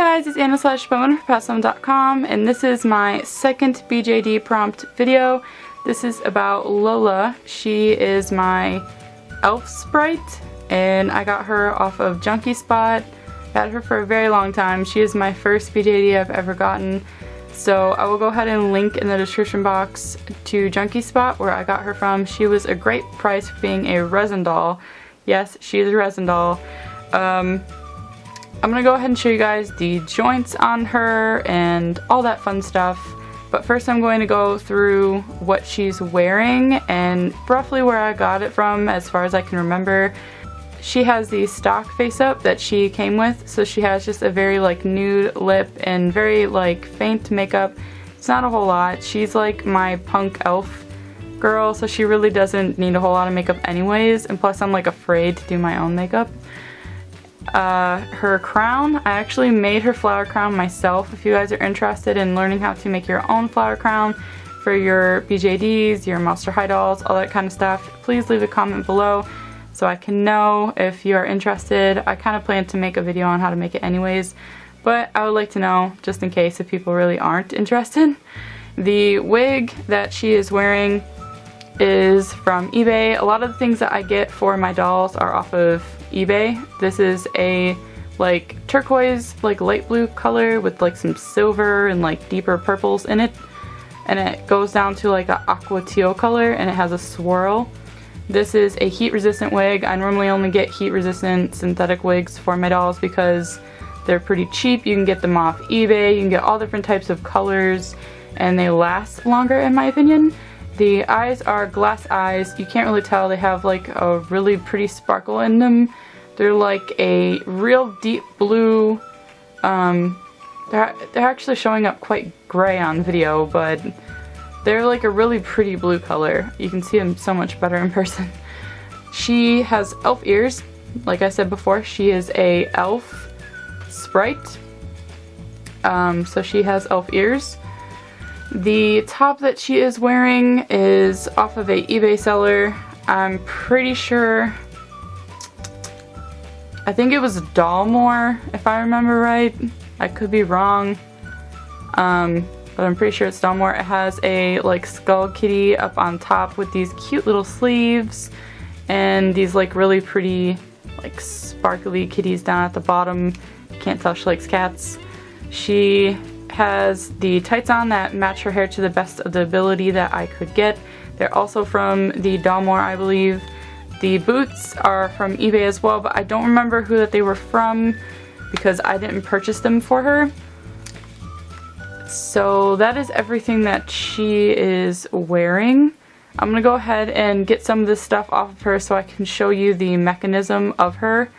guys, it's Anna/BUNBUN from PastelBunBun.com, and this is my second BJD prompt video. This is about Lola. She is my elf sprite, and I got her off of Junky spot. Had her for a very long time. She is my first BJD I've ever gotten. So I will go ahead and link in the description box to Junky spot where I got her from. She was a great price for being a resin doll. Yes, she is a resin doll. I'm gonna go ahead and show you guys the joints on her and all that fun stuff. But first I'm going to go through what she's wearing and roughly where I got it from as far as I can remember. She has the stock face up that she came with, so she has just a very like nude lip and very like faint makeup. It's not a whole lot. She's like my punk elf girl, so she really doesn't need a whole lot of makeup anyways, and plus I'm like afraid to do my own makeup. Her crown, I actually made her flower crown myself. If you guys are interested in learning how to make your own flower crown for your BJDs, your Monster High dolls, all that kind of stuff, please leave a comment below so I can know if you are interested. I kind of plan to make a video on how to make it anyways, but I would like to know just in case if people really aren't interested. The wig that she is wearing is from eBay. A lot of the things that I get for my dolls are off of eBay. This is a like turquoise, like light blue color with like some silver and like deeper purples in it, and it goes down to like an aqua teal color, and it has a swirl. This is a heat resistant wig. I normally only get heat resistant synthetic wigs for my dolls because they're pretty cheap. You can get them off eBay. You can get all different types of colors and they last longer in my opinion. The eyes are glass eyes. You can't really tell. They have like a really pretty sparkle in them. They're like a real deep blue. They're actually showing up quite gray on video, but they're like a really pretty blue color. You can see them so much better in person. She has elf ears. Like I said before, she is a elf sprite. So she has elf ears. The top that she is wearing is off of a eBay seller. I'm pretty sure, I think it was Dollmore if I remember right. I could be wrong, but I'm pretty sure it's Dollmore. It has a like skull kitty up on top with these cute little sleeves and these like really pretty like sparkly kitties down at the bottom. Can't tell, she likes cats. She has the tights on that match her hair to the best of the ability that I could get. They're also from the Dollmore, I believe. The boots are from eBay as well, but I don't remember who that they were from because I didn't purchase them for her. So that is everything that she is wearing. I'm gonna go ahead and get some of this stuff off of her so I can show you the mechanism of her.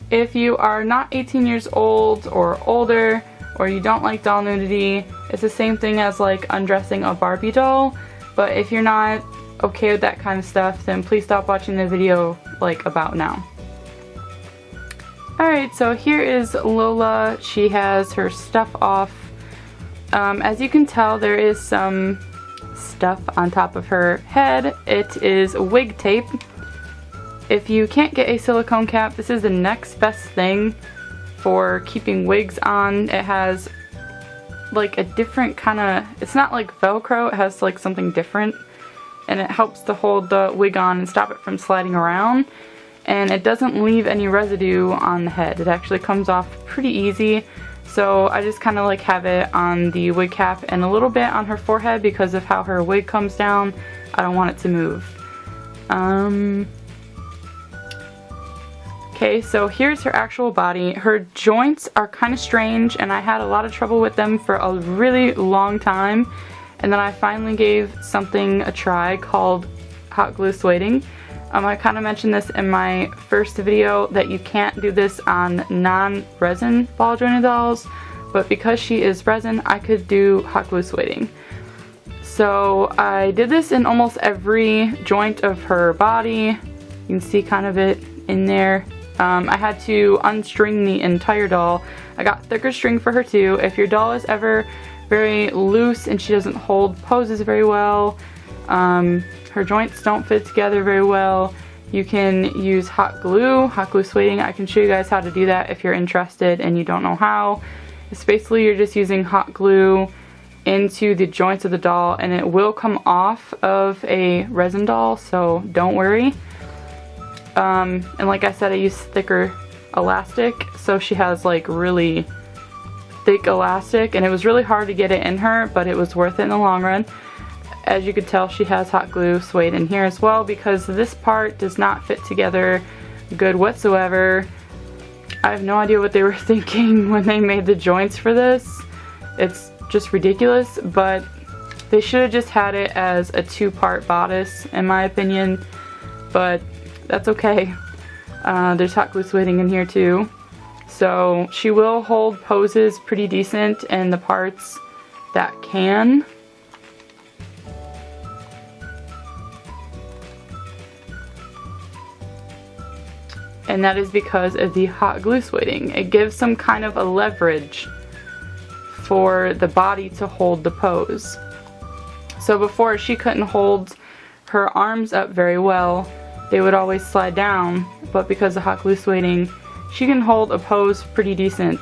If you are not 18 years old or older, or you don't like doll nudity, it's the same thing as like undressing a Barbie doll. But if you're not okay with that kind of stuff, then please stop watching the video like about now. Alright, so here is Lola. She has her stuff off. As you can tell, there is some stuff on top of her head. It is wig tape. If you can't get a silicone cap, this is the next best thing for keeping wigs on. It has like a different kind of, it's not like Velcro, it has like something different, and it helps to hold the wig on and stop it from sliding around, and it doesn't leave any residue on the head. It actually comes off pretty easy. So I just kind of like have it on the wig cap and a little bit on her forehead because of how her wig comes down. I don't want it to move. Okay, so here's her actual body. Her joints are kind of strange and I had a lot of trouble with them for a really long time, and then I finally gave something a try called hot glue slating. I kind of mentioned this in my first video that you can't do this on non-resin ball jointed dolls, but because she is resin, I could do hot glue slating. So I did this in almost every joint of her body. You can see kind of it in there. I had to unstring the entire doll. I got thicker string for her too. If your doll is ever very loose and she doesn't hold poses very well, her joints don't fit together very well, You can use hot glue slating. I can show you guys how to do that if you're interested and you don't know how. It's basically you're just using hot glue into the joints of the doll, and it will come off of a resin doll, so don't worry. And like I said, I use thicker elastic, so she has like really thick elastic, and it was really hard to get it in her, but it was worth it in the long run. As you could tell, she has hot glue suede in here as well, because this part does not fit together good whatsoever. I have no idea what they were thinking when they made the joints for this. It's just ridiculous, but they should have just had it as a two-part bodice in my opinion, but that's okay. There's hot glue sueding in here too, so she will hold poses pretty decent in the parts that can. And that is because of the hot glue sueding. It gives some kind of a leverage for the body to hold the pose. So before, she couldn't hold her arms up very well. They would always slide down, but because of hot glue sueding, she can hold a pose pretty decent.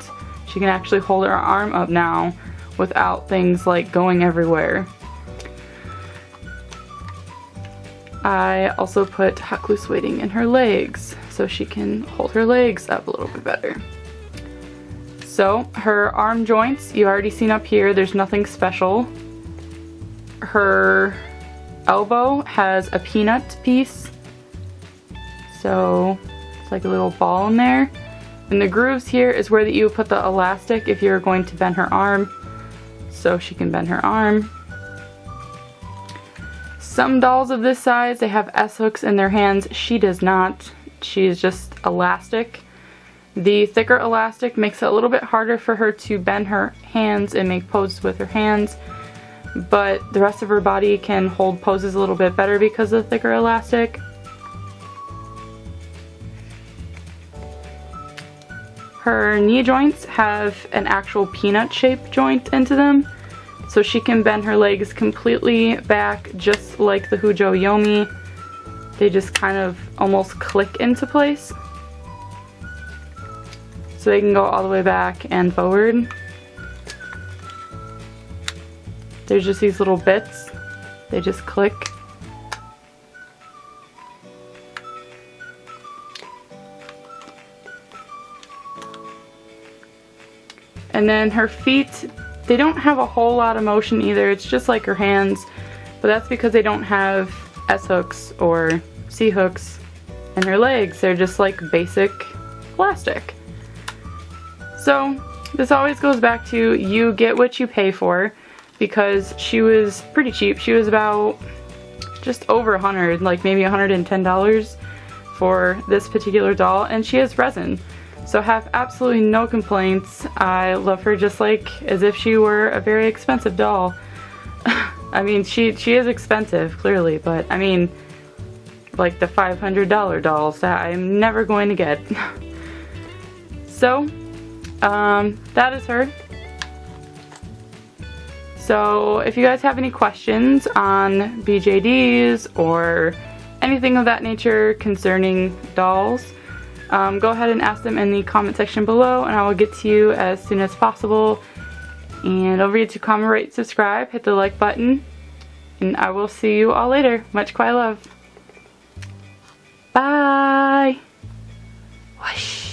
She can actually hold her arm up now without things like going everywhere. I also put hot glue sueding in her legs so she can hold her legs up a little bit better. So her arm joints, you've already seen up here, there's nothing special. Her elbow has a peanut piece, so it's like a little ball in there. And the grooves here is where that you would put the elastic if you're going to bend her arm, so she can bend her arm. Some dolls of this size, they have S-hooks in their hands. She does not. She is just elastic. The thicker elastic makes it a little bit harder for her to bend her hands and make poses with her hands, but the rest of her body can hold poses a little bit better because of the thicker elastic. Her knee joints have an actual peanut shaped joint into them, so she can bend her legs completely back just like the Hujo Yomi. They just kind of almost click into place. So they can go all the way back and forward. There's just these little bits. They just click. And then her feet, they don't have a whole lot of motion either. It's just like her hands, but that's because they don't have S-hooks or C-hooks in her legs. They're just like basic plastic. So this always goes back to you get what you pay for, because she was pretty cheap. She was about just over $100, like maybe $110 for this particular doll, and she has resin. So have absolutely no complaints. I love her just like as if she were a very expensive doll. I mean, she is expensive, clearly, but I mean, like the $500 dolls that I'm never going to get. So, that is her. So if you guys have any questions on BJDs or anything of that nature concerning dolls, go ahead and ask them in the comment section below, and I will get to you as soon as possible. And don't forget to comment, rate, subscribe, hit the like button, and I will see you all later. Much kawaii love. Bye! Whoosh.